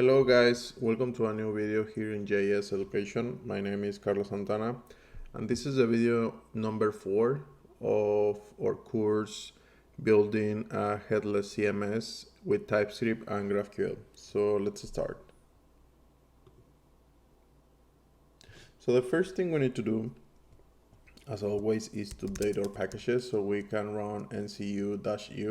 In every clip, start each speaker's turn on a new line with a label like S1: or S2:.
S1: Hello guys, welcome to a new video here in JS Education. My name is Carlos Santana and this is the video number 4 of our course building a headless CMS with TypeScript and GraphQL. So let's start. So the first thing we need to do, as always, is to update our packages so we can run ncu-u.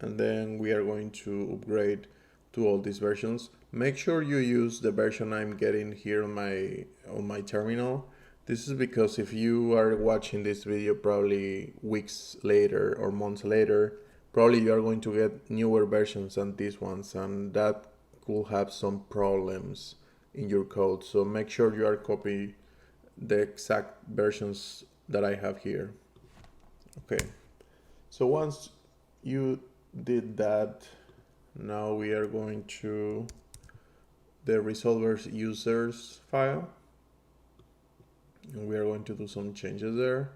S1: And then we are going to upgrade to all these versions. Make sure you use the version I'm getting here on my terminal. This is because if you are watching this video probably weeks later or months later, probably you are going to get newer versions than these ones, and that could have some problems in your code. So make sure you are copying the exact versions that I have here. Okay, so once you did that, now we are going to the resolvers users file and we are going to do some changes there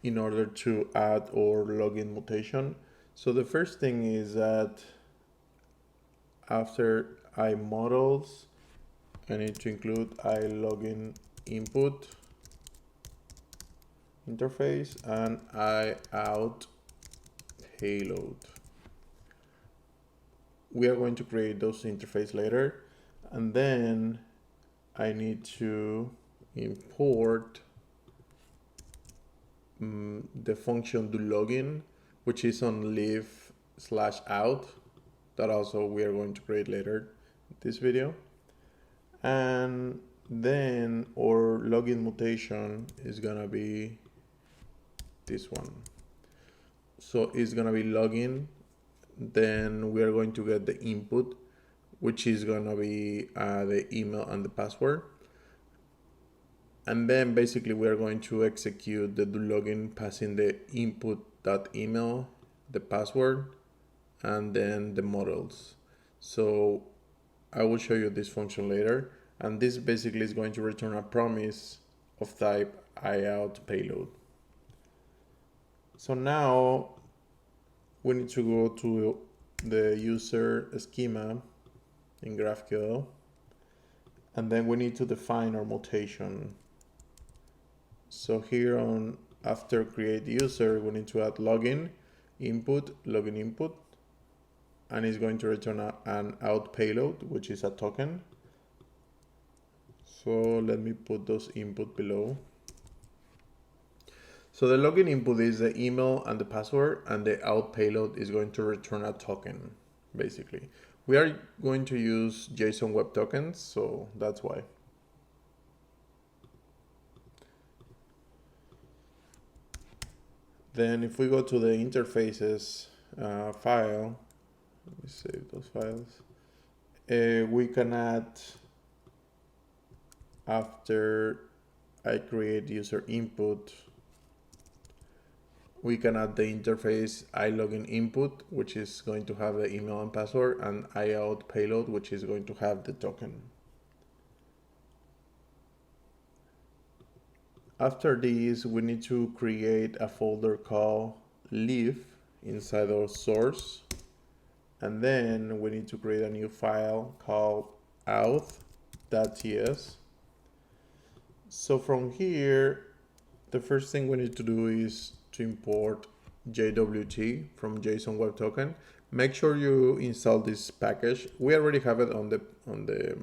S1: in order to add our login mutation. So the first thing is that after iModels, I need to include iLogin input interface and iOut payload. We are going to create those interface later, and then I need to import the function do login, which is on leave/out, that also we are going to create later in this video. And then our login mutation is gonna be this one. So it's gonna be login, then we are going to get the input, which is gonna be the email and the password. And then basically we are going to execute the do login passing the input.email, the password, and then the models. So I will show you this function later. And this basically is going to return a promise of type iOut payload. So now we need to go to the user schema in GraphQL, and then we need to define our mutation. So here on after create user, we need to add login input, and it's going to return an out payload, which is a token. So let me put those input below. So the login input is the email and the password, and the out payload is going to return a token, basically. We are going to use JSON Web Tokens, so that's why. Then if we go to the interfaces file, let me save those files. We can add, after I create user input, we can add the interface iLogin input, which is going to have the email and password, and iOut payload, which is going to have the token. After this, we need to create a folder called leave inside our source. And then we need to create a new file called auth.ts. So from here, the first thing we need to do is to import JWT from JSON Web Token. Make sure you install this package. We already have it on the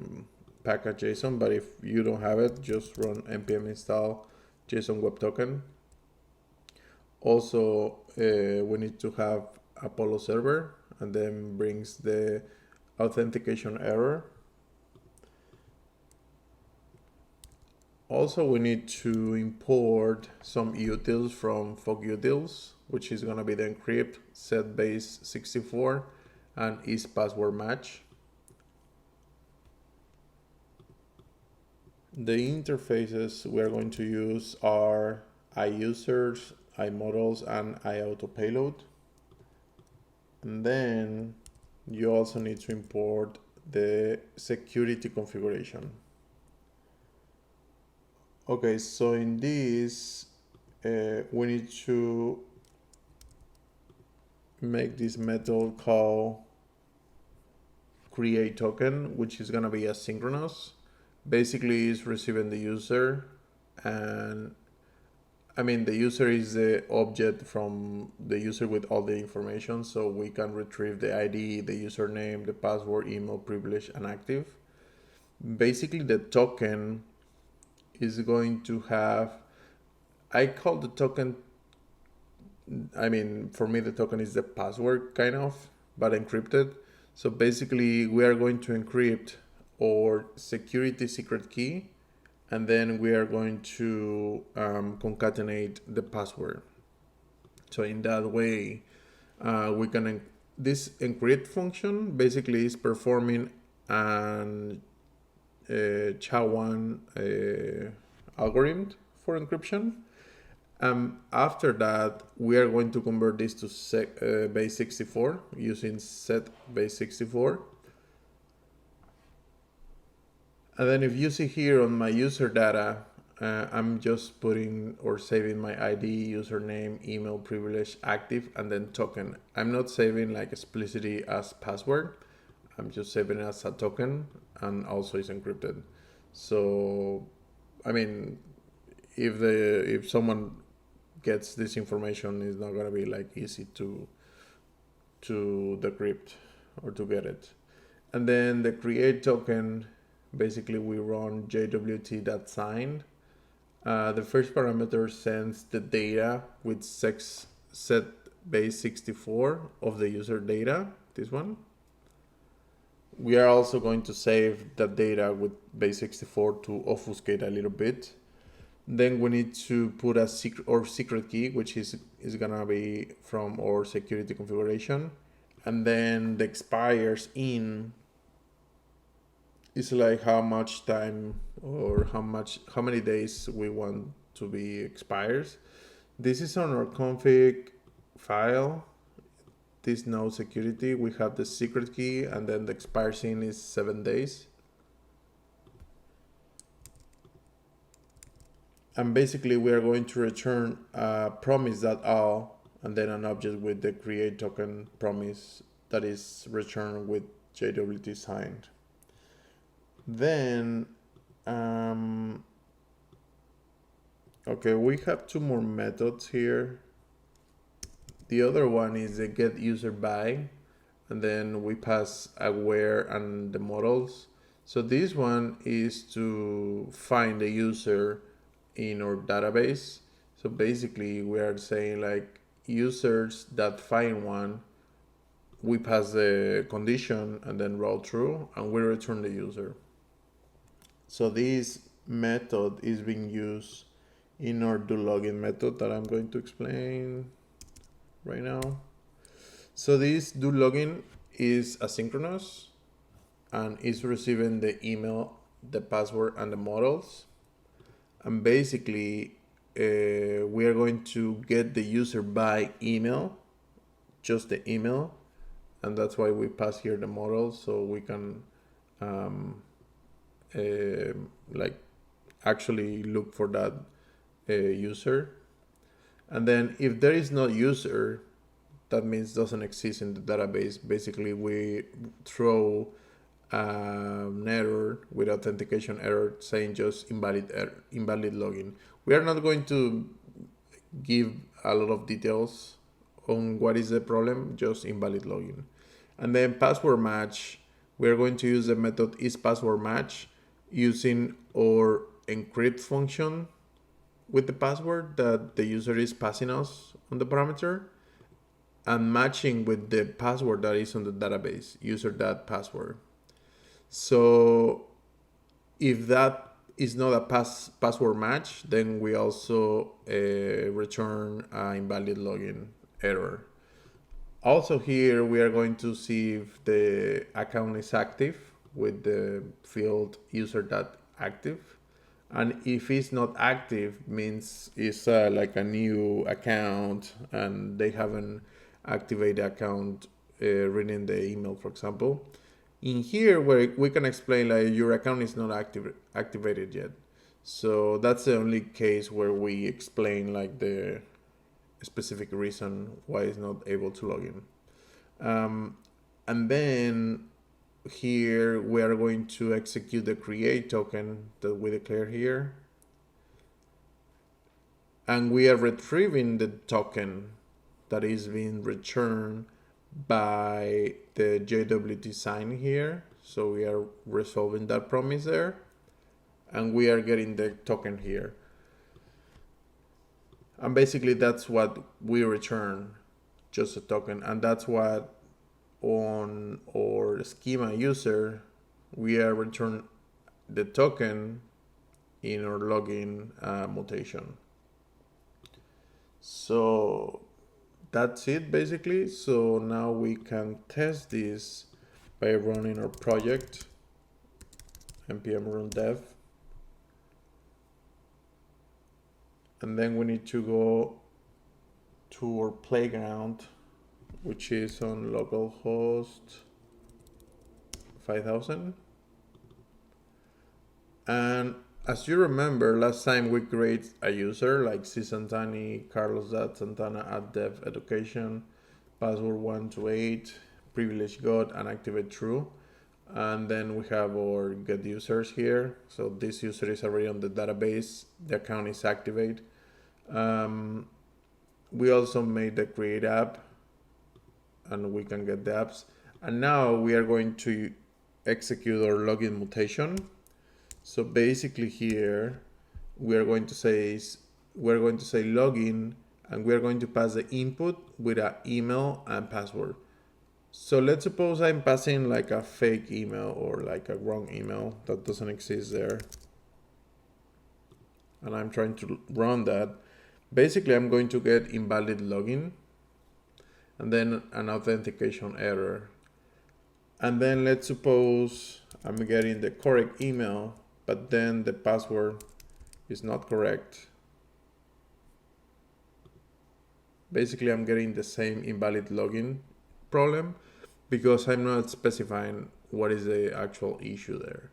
S1: package JSON, but if you don't have it, just run npm install JSON Web Token. Also, we need to have Apollo server, and then brings the authentication error. Also, we need to import some utils from fogutils, which is going to be the encrypt, setBase64, and isPasswordMatch. The interfaces we are going to use are iUsers, iModels, and iAutoPayload. And then you also need to import the security configuration. Okay, so in this, we need to make this method called create token, which is gonna be asynchronous. Basically, it's receiving the user, and I mean the user is the object from the user with all the information, so we can retrieve the ID, the username, the password, email, privilege, and active. Basically, the token is going to have, I call the token, I mean, for me, the token is the password kind of, but encrypted. So basically, we are going to encrypt our security secret key, and then we are going to concatenate the password. So in that way, we can, this encrypt function basically is performing an SHA-1 algorithm for encryption. After that, we are going to convert this to base 64 using set base 64. And then if you see here on my user data, I'm just putting or saving my ID, username, email, privilege, active, and then token. I'm not saving like explicitly as password. I'm just saving it as a token, and also it's encrypted. So, I mean, if someone gets this information, it's not gonna be like easy to decrypt or to get it. And then the create token, basically we run jwt.sign. The first parameter sends the data with set base 64 of the user data, this one. We are also going to save that data with base 64 to obfuscate a little bit. Then we need to put a secret key, which is gonna be from our security configuration. And then the expires in is like how much time or how many days we want to be expires. This is on our config file. This node security, we have the secret key, and then the expires in is 7 days. And basically we are going to return a promise.all and then an object with the create token promise that is returned with JWT signed. Then, okay, we have two more methods here. The other one is the get user by, and then we pass a where and the models. So this one is to find the user in our database. So basically we are saying like users that find one, we pass the condition and then route through, and we return the user. So this method is being used in our doLogin method that I'm going to explain right now. So this doLogin is asynchronous and is receiving the email, the password, and the models. And basically, we are going to get the user by email, just the email, and that's why we pass here the model, so we can like actually look for that user. And then if there is no user, that means doesn't exist in the database. Basically, we throw an error with authentication error saying just invalid login. We are not going to give a lot of details on what is the problem, just invalid login. And then password match, we are going to use the method isPasswordMatch using our encrypt function with the password that the user is passing us on the parameter, and matching with the password that is on the database, user.password. So if that is not a password match, then we also return an invalid login error. Also here, we are going to see if the account is active with the field user.active. And if it's not active, means it's like a new account and they haven't activated the account reading the email, for example. In here, where we can explain like your account is not activated yet. So that's the only case where we explain like the specific reason why it's not able to log in. And then here we are going to execute the create token that we declare here. And we are retrieving the token that is being returned by the JWT sign here. So we are resolving that promise there. And we are getting the token here. And basically that's what we return, just a token. And that's what on our schema user, we are return the token in our login mutation. So that's it basically. So now we can test this by running our project, npm run dev. And then we need to go to our playground, which is on localhost 5000. And as you remember, last time we create a user like csantani, carlos.santana@dev.education, password 1 to 8, privilege got, and activate true. And then we have our get users here. So this user is already on the database. The account is activate. We also made the create app, and we can get the apps. And now we are going to execute our login mutation. So basically here we are going to say login, and we are going to pass the input with an email and password. So let's suppose I'm passing like a fake email or like a wrong email that doesn't exist there, and I'm trying to run that. Basically I'm going to get invalid login and then an authentication error. And then let's suppose I'm getting the correct email, but then the password is not correct. Basically, I'm getting the same invalid login problem because I'm not specifying what is the actual issue there.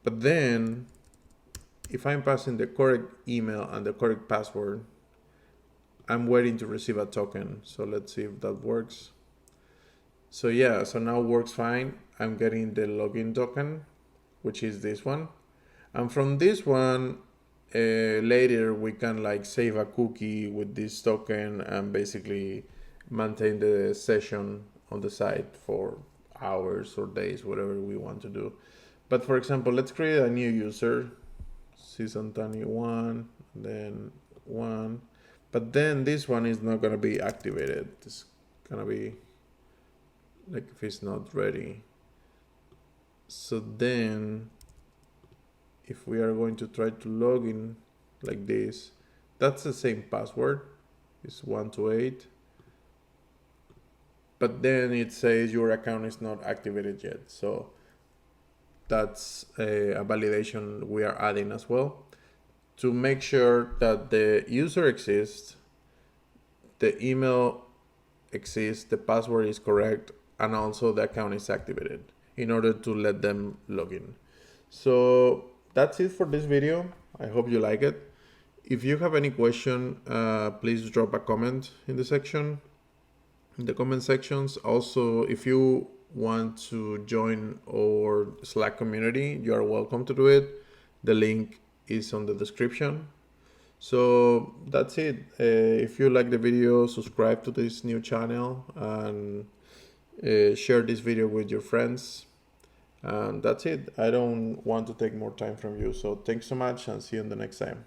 S1: But then, if I'm passing the correct email and the correct password, I'm waiting to receive a token. So let's see if that works. So yeah, so now works fine. I'm getting the login token, which is this one. And from this one, later we can like save a cookie with this token and basically maintain the session on the site for hours or days, whatever we want to do. But for example, let's create a new user, csantani1, then 1. But then this one is not going to be activated. It's going to be like if it's not ready. So then if we are going to try to log in like this, that's the same password. It's 1 to 8. But then it says your account is not activated yet. So that's a validation we are adding as well to make sure that the user exists, the email exists, the password is correct, and also the account is activated in order to let them log in. So that's it for this video. I hope you like it. If you have any question, please drop a comment in the comment sections. Also, if you want to join our Slack community, you are welcome to do it. The link is on the description. So that's it. If you like the video, subscribe to this new channel and share this video with your friends. And that's it. I don't want to take more time from you. So thanks so much and see you in the next time.